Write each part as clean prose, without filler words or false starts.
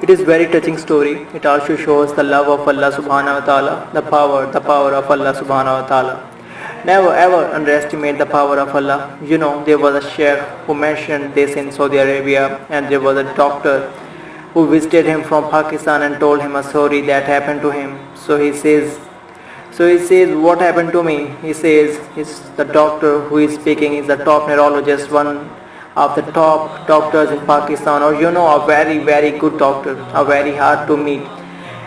It is very touching story. It also shows the love of Allah subhanahu wa ta'ala, the power of Allah subhanahu wa ta'ala. Never ever underestimate the power of Allah. There was a sheikh who mentioned this in Saudi Arabia, and there was a doctor who visited him from Pakistan and told him a story that happened to him. So he says, what happened to me? He says, the doctor who is speaking is the top neurologist, one of the top doctors in Pakistan, or a very, very good doctor, a very hard to meet.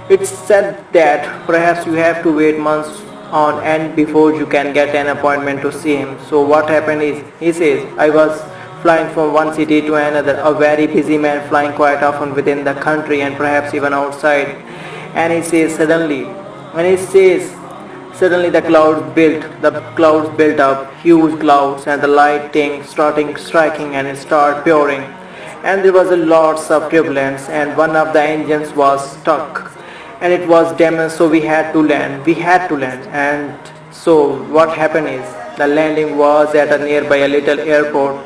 It's said that perhaps you have to wait months on end before you can get an appointment to see him. So what happened is, he says, I was flying from one city to another, a very busy man flying quite often within the country and perhaps even outside. And he says, suddenly the clouds built up, huge clouds, and the lightning starting striking and it started pouring. And there was a lots of turbulence, and one of the engines was stuck. And it was damaged, so we had to land. And so what happened is, the landing was at a nearby a little airport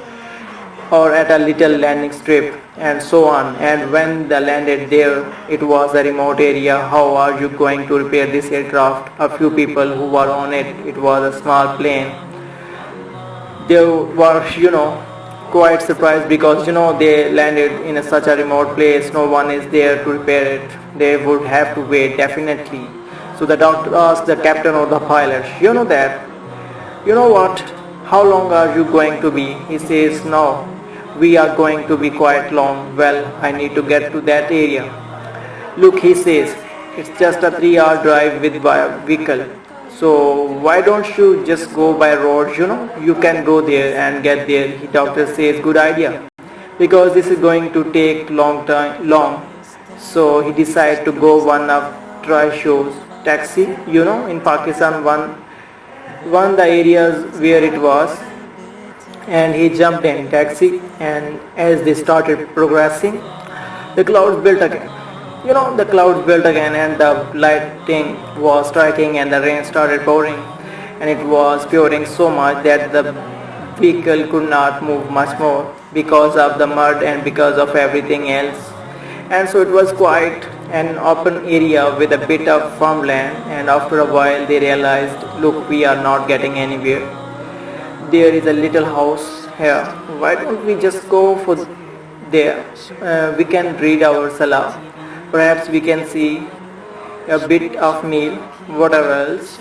or at a little landing strip and so on. And when they landed there, it was a remote area. How are you going to repair this aircraft? A few people who were on it. It was a small plane. They were, quite surprised because, they landed in such a remote place. No one is there to repair it. They would have to wait definitely. So the doctor asked the captain or the pilot, you know what? How long are you going to be? He says, no, we are going to be quite long. Well, I need to get to that area. Look, he says, it's just a 3-hour drive with vehicle. So why don't you just go by road? You can go there and get there. The doctor says, good idea, because this is going to take long. So he decided to go one of try shows, taxi. In Pakistan, one the areas where it was, and he jumped in taxi. And as they started progressing, the clouds built again. And the lightning was striking and the rain started pouring, and it was pouring so much that the vehicle could not move much more because of the mud and because of everything else. And so it was quite an open area with a bit of farmland, and after a while they realized, look, we are not getting anywhere. There is a little house here. Why don't we just go for there? We can read our salah. Perhaps we can see a bit of meal, whatever else.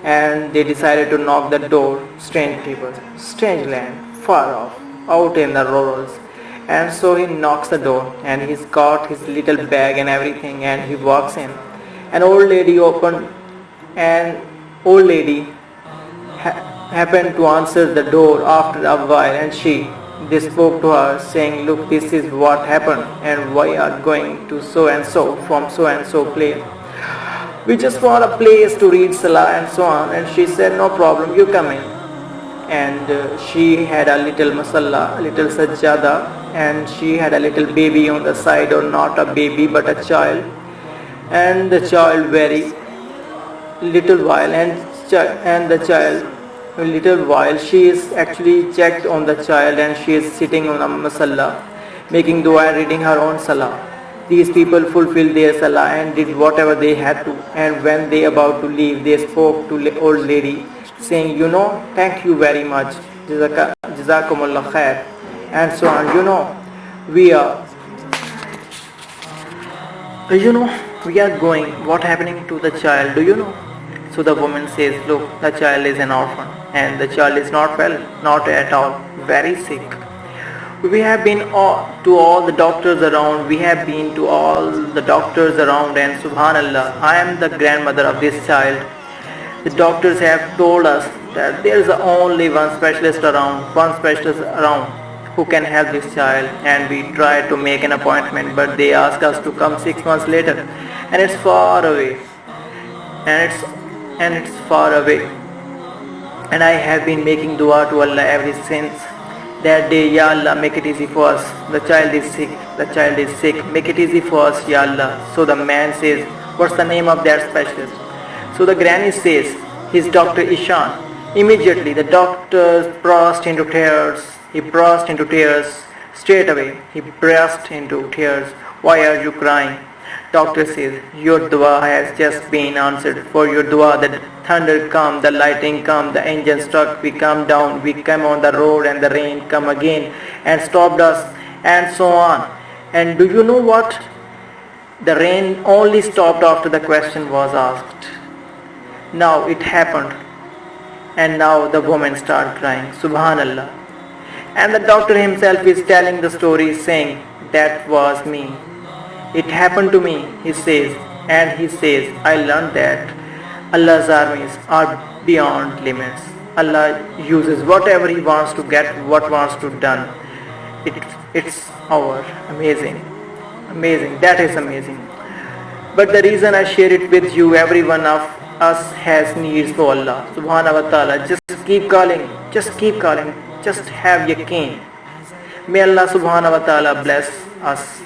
And they decided to knock the door. Strange people, strange land, far off, out in the rurals. And so he knocks the door, and he's got his little bag and everything, and he walks in. An old lady happened to answer the door after a while, and they spoke to her saying, look, this is what happened, and why are going to so and so from so and so place? We just want a place to read salah and so on. And she said, no problem, you come in. And she had a little masalla, a little sajjada, and she had a little baby on the side, or not a baby but a child. And the child very little while, and the child a little while, she is actually checked on the child, and she is sitting on a masalla, making dua and reading her own salah. These people fulfilled their salah and did whatever they had to. And when they about to leave, they spoke to the old lady, saying, thank you very much, Jazakumullah khair, and so on. We are going. What happening to the child? Do you know? So the woman says, look, the child is an orphan, and the child is not well, not at all, very sick. We have been to all the doctors around. And subhanallah, I am the grandmother of this child. The doctors have told us that there is only one specialist around who can help this child. And we tried to make an appointment, but they asked us to come 6 months later, and it's far away. And I have been making dua to Allah ever since that day. Ya Allah, make it easy for us. The child is sick. Make it easy for us, Ya Allah. So the man says, what's the name of that specialist? So the granny says, he's Dr. Ishan. Immediately the doctor burst into tears. He burst into tears straight away. He burst into tears. Why are you crying? Doctor says, your dua has just been answered. For your dua, the thunder come, the lightning come, the engine struck, we come down, we come on the road and the rain come again and stopped us and so on. And do you know what? The rain only stopped after the question was asked. Now it happened. And now the woman started crying. Subhanallah. And the doctor himself is telling the story saying, that was me. It happened to me, he says. And he says, I learned that Allah's armies are beyond limits. Allah uses whatever He wants to get what wants to done. It's our amazing. Amazing. That is amazing. But the reason I share it with you, every one of us has needs for Allah subhanahu wa ta'ala. Just keep calling. Just keep calling. Just have yaqeen. May Allah subhanahu wa ta'ala bless us.